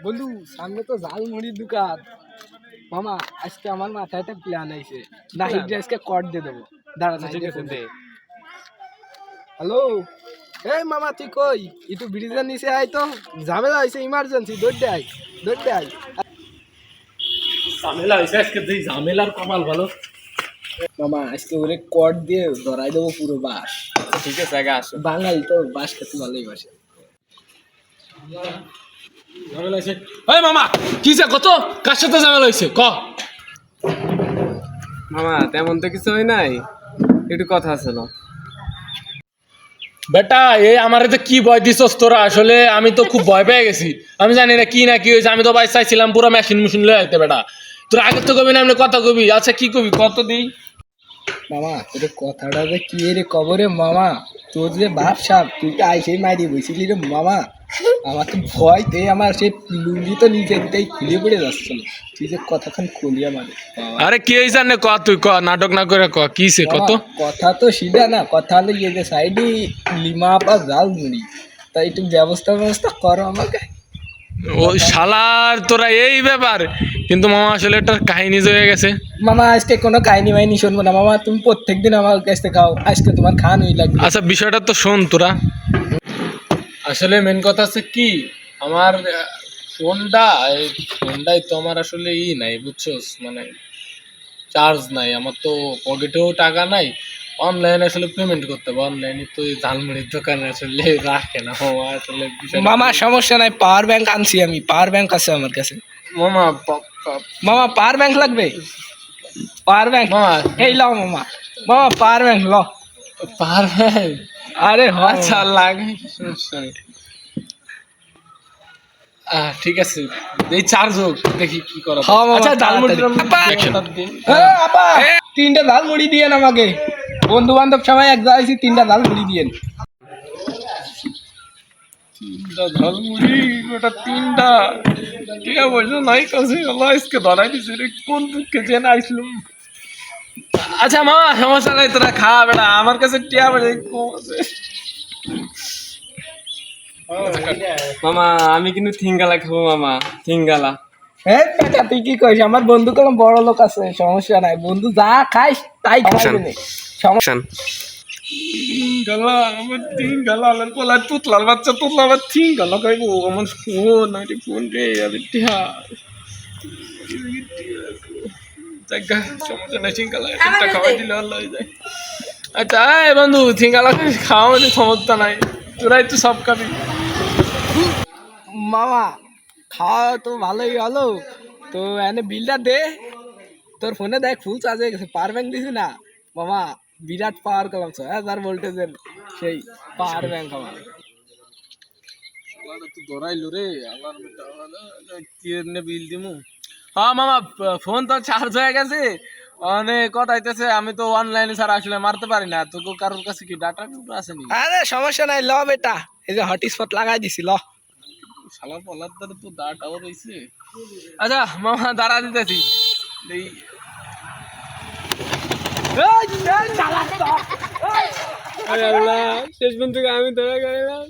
বন্ধু সামনে তো ঝালমুড়ির দোকান। মামা আজকে আমার মাথায় একটা প্ল্যান আইছে, নাহিদ আজকে কর দিয়ে দেবো। দাঁড়া ঠিক আছে দে। হ্যালো, এই মামা তুই কই? একটু ব্রিজের নিচে আয় তো, ঝামেলা হয়েছে, ইমার্জেন্সি। দৌড়তে আয়, দৌড়তে আয়। ঝামেলা হয়েছে আজকে, তুই ঝামেলার কপাল ভালো। মামা আজকে ওরে কর দিয়ে ধরাই দেবো পুরো বাস। ঠিক আছে আগে আসো। বাঙালি তো বাস খেতে ভালোই বাসে। ঝামেলা হয়েছে। এই মামা কিসে কত কার সাথে ঝামেলা হয়েছে ক? মামা তেমন তো কিছু হয় নাই, একটু কথা ছিল। বেটা এই আমার তো কি ভয় দিছস তোরা? আসলে আমি তো খুব ভয় পেয়ে গেছি। আমি জানি না কি হয়েছে। আমি তো ভাই চাইছিলাম পুরো মেশিন লয়ে আইতে। বেটা তোরা আগে তো কবি না, এমনি কথা কবি। আচ্ছা কি কবি কত দিই? মামা তোর কথাটা যে কি রে কবরে মামা, তোর যে বাপ সাপ তুই তো আইসেই মারি বসিলি রে মামা। আমার তো ভয় তে, আমার সেই লুঙ্গি তো নিজেই খুলে পড়ে যাচ্ছিল। তুই যে কথাখান খুলি আমাদের। আরে কি হয়েছে নে ক, তুই ক, নাটক না করে ক কিসে কত। কথা তো সিধা না, কথা হলো ইয়ে যে সাইডে লিমা বা জাল মুড়ি, তাই একটু ব্যবস্থা করো আমাকে। ও শালার তোরা এই ব্যাপার। কিন্তু মামা আসলে একটা কাহিনী হয়ে গেছে। মামা আজকে কোনো কাহিনী মাইনি শুনবো না মামা, তুমি প্রত্যেকদিন আমার কাছ থেকে খাও, আজকে তোমার খান হই লাগবে। আচ্ছা বিষয়টা তো শোন তোরা। আসলে মেন কথা হচ্ছে কি, আমার ফোনটাই তো আমার আসলে নাই বুঝছোস, মানে চার্জ নাই। আমার তো পকেটেও টাকা নাই, অনলাইনে আসলে পেমেন্ট করতে হবে। অনলাইনে তো এই ঝালমুড়ির দোকানে আসলে রাখে না মামা। আসলে মামা সমস্যা নাই, পাওয়ার ব্যাংক আনছি আমি, পাওয়ার ব্যাংক আছে আমার কাছে। মামা মামা পাওয়ার ব্যাংক লাগবে? পাওয়ার ব্যাংক মামা এই লও মামা, মামা পাওয়ার ব্যাংক ল। পারবে? আরে আচ্ছা লাগে, সমস্যা নেই। ঠিক আছে এই চার্জ হোক, দেখি কি করা যায়। আচ্ছা তিনটা ঝাল মুড়ি দিয়েন আমাকে, বন্ধু বান্ধব সবাই এক জায়গায়, তিনটা ঝাল মুড়ি দিয়েন। তিনটা ঝালমুড়ি, ওটা তিনটা টিয়া পয়সা নাই কাছে। আজকে ধরাই দিছে রে, কোন দুঃখে যেন আইসলুম। আচ্ছা মামা সমস্যা নাই, তোরা খা বেটা, আমার কাছে টিয়া পয়সা কম আছে। মামা আমি কিন্তু থিঙ্গালা খাবো মামা, থিঙ্গালা। হ্যাঁ বেটা তুই কি কইস? আমার বন্ধু কলম বড় লোক আছে, সমস্যা নাই। বন্ধু যা খাইস তাই খাইবে, সমস্যা। গালা আমার তিন গালা আলার পোলা তুতলার বাচ্চা, তুতলার বাচ্চা তিন গালা খাইবো। আমার ফোন আমি ফোন রে, আমি টিয়া জায়গা সমস্যা নাই, থিঙ্গালা একটা খাওয়াই দিলে ভালো হয়ে যায়। আচ্ছা এই বন্ধু থিঙ্গালা খাওয়া মানে সমস্যা নাই, তোরাই তো সব খাবি। মামা খাওয়া তো ভালোই হলো, তো এনে বিলটা দে। তোর ফোনে দেখ ফুল চার্জ হয়ে গেছে, পাওয়ার ব্যাংক দিছি না মামা, বিরাট পাওয়ার কলাম 6000 ভোল্টেজের সেই পাওয়ার ব্যাংক আমার। ধরাইলো রে আল্লাহর বেটা, কি বিল দিমু। হ্যাঁ মামা ফোন তো চার্জ হয়ে গেছে, অনেক কথা হইতেছে। আমি তো অনলাইনে ছাড়া আসলে মারতে পারি না। তো কারোর কাছে কি ডাটা আছে নি? আরে সমস্যা নাই, ল বেটা, এই যে হটস্পট লাগাই দিছি, ল। শালা পলার দ্বারা তো ডাটাও রয়েছে। আচ্ছা মামা দাঁড়া দিতেছি এই। আল্লাহ শেষ পর্যন্ত আমি ধরা গেলাম।